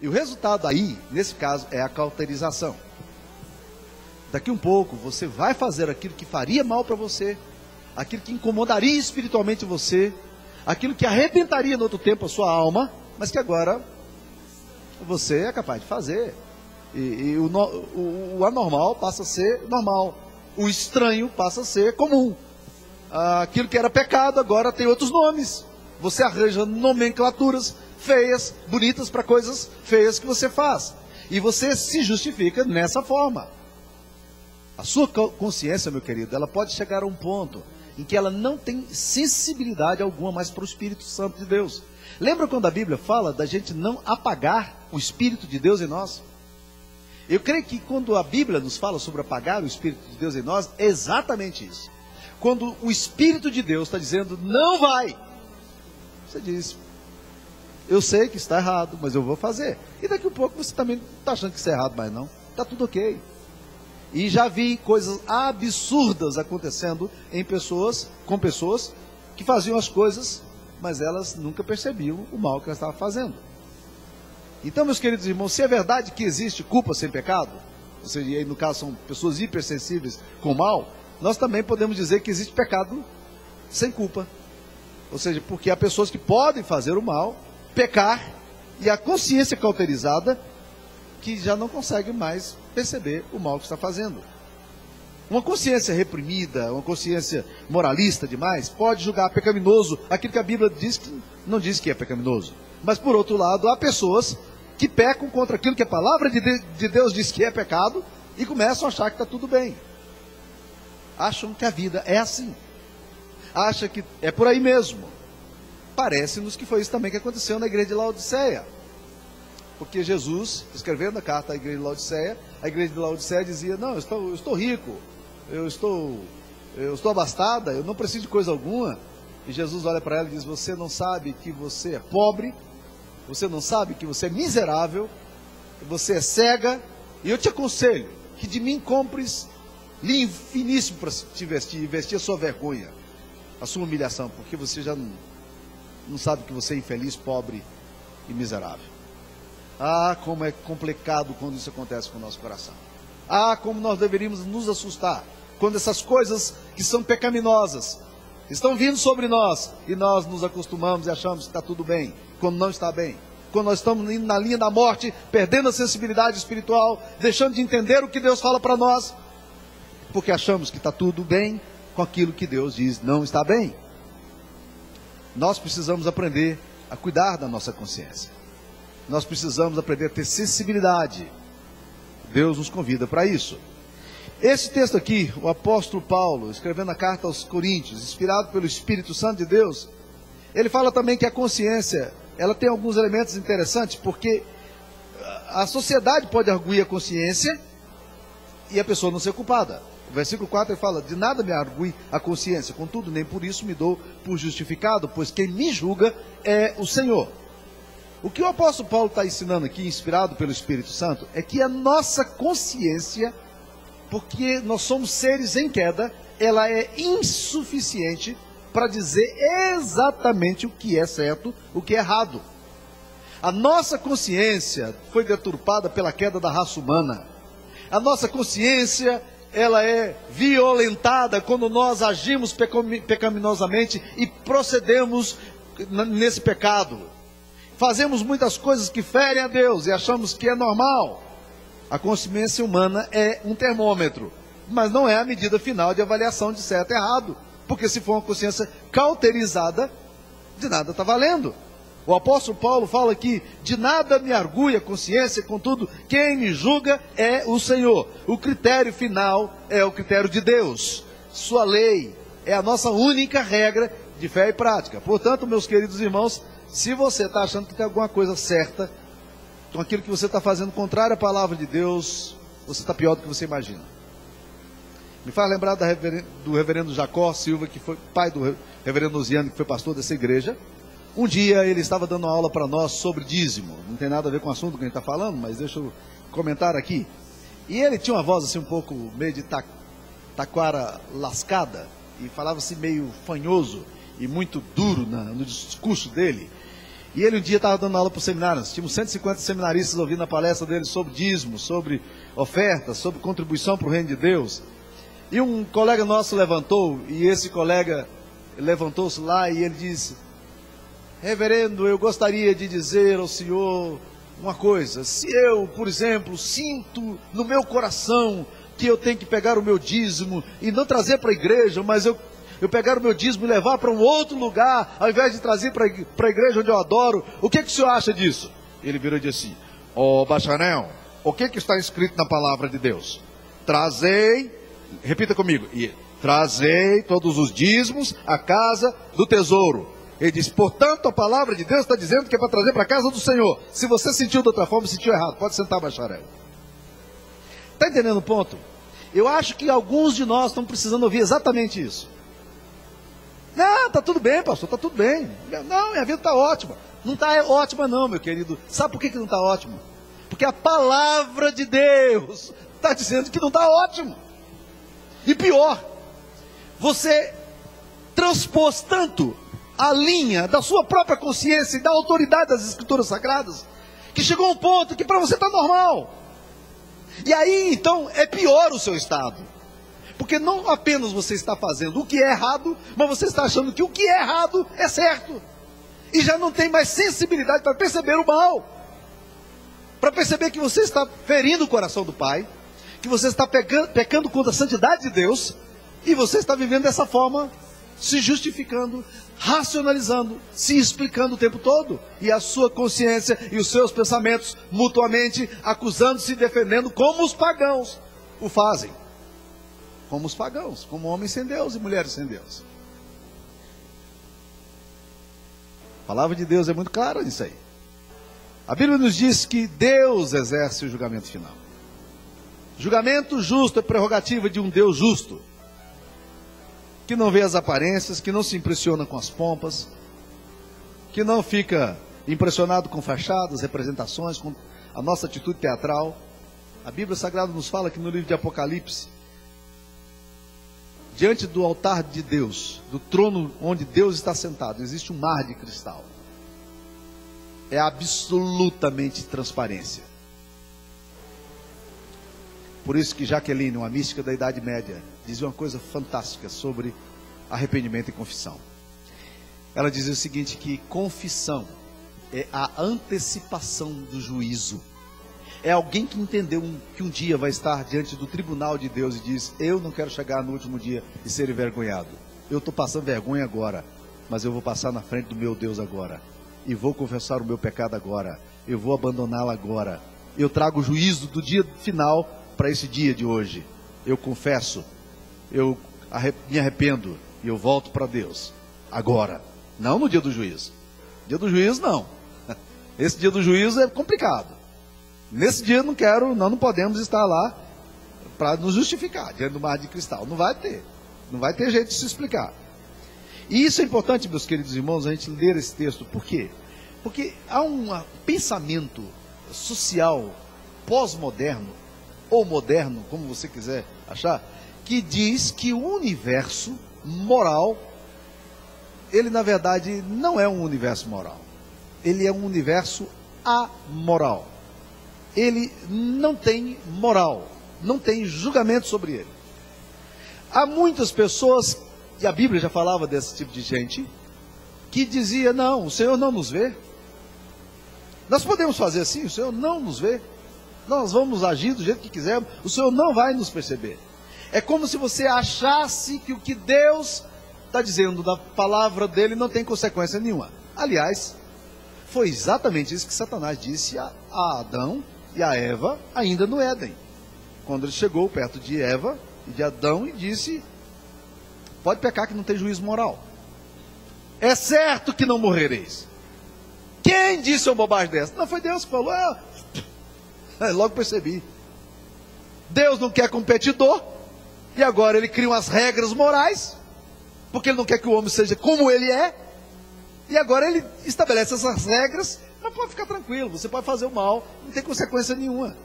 E o resultado aí, nesse caso, é a cauterização. Daqui um pouco, você vai fazer aquilo que faria mal para você, aquilo que incomodaria espiritualmente você, aquilo que arrebentaria no outro tempo a sua alma, mas que agora você é capaz de fazer. E o anormal passa a ser normal. O estranho passa a ser comum. Aquilo que era pecado agora tem outros nomes. Você arranja nomenclaturas feias, bonitas para coisas feias que você faz. E você se justifica nessa forma. A sua consciência, meu querido, ela pode chegar a um ponto em que ela não tem sensibilidade alguma mais para o Espírito Santo de Deus. Lembra quando a Bíblia fala da gente não apagar o Espírito de Deus em nós? Eu creio que quando a Bíblia nos fala sobre apagar o Espírito de Deus em nós, é exatamente isso. Quando o Espírito de Deus está dizendo, não vai, você diz, eu sei que está errado, mas eu vou fazer. E daqui a pouco você também não está achando que isso é errado, mas não, está tudo ok. E já vi coisas absurdas acontecendo com pessoas que faziam as coisas, mas elas nunca percebiam o mal que elas estavam fazendo. Então, meus queridos irmãos, se é verdade que existe culpa sem pecado, ou seja, aí no caso são pessoas hipersensíveis com mal, nós também podemos dizer que existe pecado sem culpa. Ou seja, porque há pessoas que podem fazer o mal, pecar, e a consciência cauterizada, que já não consegue mais perceber o mal que está fazendo. Uma consciência reprimida, uma consciência moralista demais, pode julgar pecaminoso aquilo que a Bíblia diz que não diz que é pecaminoso. Mas por outro lado, há pessoas que pecam contra aquilo que a palavra de Deus diz que é pecado e começam a achar que está tudo bem. Acham que a vida é assim. Acham que é por aí mesmo. Parece-nos que foi isso também que aconteceu na igreja de Laodiceia. Porque Jesus, escrevendo a carta à igreja de Laodiceia dizia, não, eu estou rico, eu estou abastada, eu não preciso de coisa alguma. E Jesus olha para ela e diz, você não sabe que você é pobre, você não sabe que você é miserável, você é cega, e eu te aconselho que de mim compres linho finíssimo para te vestir, e vestir a sua vergonha, a sua humilhação, porque você já não sabe que você é infeliz, pobre e miserável. Ah, como é complicado quando isso acontece com o nosso coração. Ah, como nós deveríamos nos assustar quando essas coisas que são pecaminosas estão vindo sobre nós e nós nos acostumamos e achamos que está tudo bem, quando não está bem. Quando nós estamos indo na linha da morte, perdendo a sensibilidade espiritual, deixando de entender o que Deus fala para nós, porque achamos que está tudo bem com aquilo que Deus diz não está bem. Nós precisamos aprender a cuidar da nossa consciência. Nós precisamos aprender a ter sensibilidade. Deus nos convida para isso. Esse texto aqui, o apóstolo Paulo, escrevendo a carta aos Coríntios, inspirado pelo Espírito Santo de Deus, ele fala também que a consciência, ela tem alguns elementos interessantes, porque a sociedade pode arguir a consciência e a pessoa não ser culpada. O versículo 4 ele fala, de nada me argui a consciência, contudo nem por isso me dou por justificado, pois quem me julga é o Senhor. O que o apóstolo Paulo está ensinando aqui, inspirado pelo Espírito Santo, é que a nossa consciência, porque nós somos seres em queda, ela é insuficiente para dizer exatamente o que é certo, o que é errado. A nossa consciência foi deturpada pela queda da raça humana. A nossa consciência, ela é violentada quando nós agimos pecaminosamente e procedemos nesse pecado. Fazemos muitas coisas que ferem a Deus e achamos que é normal. A consciência humana é um termômetro, mas não é a medida final de avaliação de certo e errado, porque se for uma consciência cauterizada, de nada está valendo. O apóstolo Paulo fala que de nada me argui a consciência, contudo, quem me julga é o Senhor. O critério final é o critério de Deus. Sua lei é a nossa única regra de fé e prática. Portanto, meus queridos irmãos, se você está achando que tem alguma coisa certa, com aquilo que você está fazendo contrário à palavra de Deus, você está pior do que você imagina. Me faz lembrar do reverendo Jacó Silva, que foi pai do reverendo Osiano, que foi pastor dessa igreja. Um dia ele estava dando uma aula para nós sobre dízimo. Não tem nada a ver com o assunto que a gente está falando, mas deixa eu comentar aqui. E ele tinha uma voz assim um pouco meio de taquara lascada, e falava assim meio fanhoso e muito duro no discurso dele. E ele um dia estava dando aula para os seminários. Tínhamos 150 seminaristas ouvindo a palestra dele sobre dízimo, sobre oferta, sobre contribuição para o reino de Deus. E um colega nosso levantou, e esse colega levantou-se lá e ele disse: reverendo, eu gostaria de dizer ao senhor uma coisa. Se eu, por exemplo, sinto no meu coração que eu tenho que pegar o meu dízimo e não trazer para a igreja, mas eu pegar o meu dízimo e levar para um outro lugar, ao invés de trazer para a igreja onde eu adoro, o que o senhor acha disso? Ele virou e disse assim: ó Bacharel, o que está escrito na palavra de Deus? Trazei, repita comigo, trazei todos os dízimos à casa do tesouro. Ele diz: portanto, a palavra de Deus está dizendo que é para trazer para a casa do Senhor. Se você sentiu de outra forma, sentiu errado. Pode sentar, bacharel. Está entendendo o ponto? Eu acho que alguns de nós estão precisando ouvir exatamente isso. Não, está tudo bem, pastor, está tudo bem. Não, minha vida está ótima. Não está ótima não, meu querido. Sabe por que não está ótima? Porque a palavra de Deus está dizendo que não está ótimo. E pior, você transpôs tanto a linha da sua própria consciência e da autoridade das Escrituras Sagradas, que chegou a um ponto que para você está normal. E aí então é pior o seu estado. Porque não apenas você está fazendo o que é errado, mas você está achando que o que é errado é certo. E já não tem mais sensibilidade para perceber o mal. Para perceber que você está ferindo o coração do Pai, que você está pecando contra a santidade de Deus, e você está vivendo dessa forma, se justificando, racionalizando, se explicando o tempo todo. E a sua consciência e os seus pensamentos mutuamente acusando-se e defendendo, como os pagãos o fazem. Como os pagãos, como homens sem Deus e mulheres sem Deus. A palavra de Deus é muito clara nisso aí. A Bíblia nos diz que Deus exerce o julgamento final. Julgamento justo é prerrogativa de um Deus justo, que não vê as aparências, que não se impressiona com as pompas, que não fica impressionado com fachadas, representações, com a nossa atitude teatral. A Bíblia Sagrada nos fala que no livro de Apocalipse, diante do altar de Deus, do trono onde Deus está sentado, existe um mar de cristal. É absolutamente transparência. Por isso que Jaqueline, uma mística da Idade Média, dizia uma coisa fantástica sobre arrependimento e confissão. Ela dizia o seguinte, que confissão é a antecipação do juízo. É alguém que entendeu que um dia vai estar diante do tribunal de Deus e diz: eu não quero chegar no último dia e ser envergonhado. Eu estou passando vergonha agora, mas eu vou passar na frente do meu Deus agora. E vou confessar o meu pecado agora. Eu vou abandoná-lo agora. Eu trago o juízo do dia final para esse dia de hoje. Eu confesso, eu me arrependo e eu volto para Deus. Agora, não no dia do juízo. Dia do juízo não. Esse dia do juízo é complicado. Nesse dia nós não podemos estar lá para nos justificar diante do mar de cristal. Não vai ter jeito de se explicar. E isso é importante, meus queridos irmãos, a gente ler esse texto. Por quê? Porque há um pensamento social pós-moderno, ou moderno, como você quiser achar, que diz que o universo moral, ele na verdade não é um universo moral. Ele é um universo amoral. Ele não tem moral, não tem julgamento sobre ele. Há muitas pessoas, e a Bíblia já falava desse tipo de gente, que dizia: não, o Senhor não nos vê. Nós podemos fazer assim, o Senhor não nos vê. Nós vamos agir do jeito que quisermos, o Senhor não vai nos perceber. É como se você achasse que o que Deus está dizendo da palavra dele não tem consequência nenhuma. Aliás, foi exatamente isso que Satanás disse a Adão e a Eva ainda no Éden, quando ele chegou perto de Eva e de Adão e disse: pode pecar que não tem juízo moral, é certo que não morrereis. Quem disse uma bobagem dessa? Não foi Deus que falou. Logo percebi, Deus não quer competidor, e agora ele cria umas regras morais, porque ele não quer que o homem seja como ele é, e agora ele estabelece essas regras. Mas pode ficar tranquilo, você pode fazer o mal, não tem consequência nenhuma.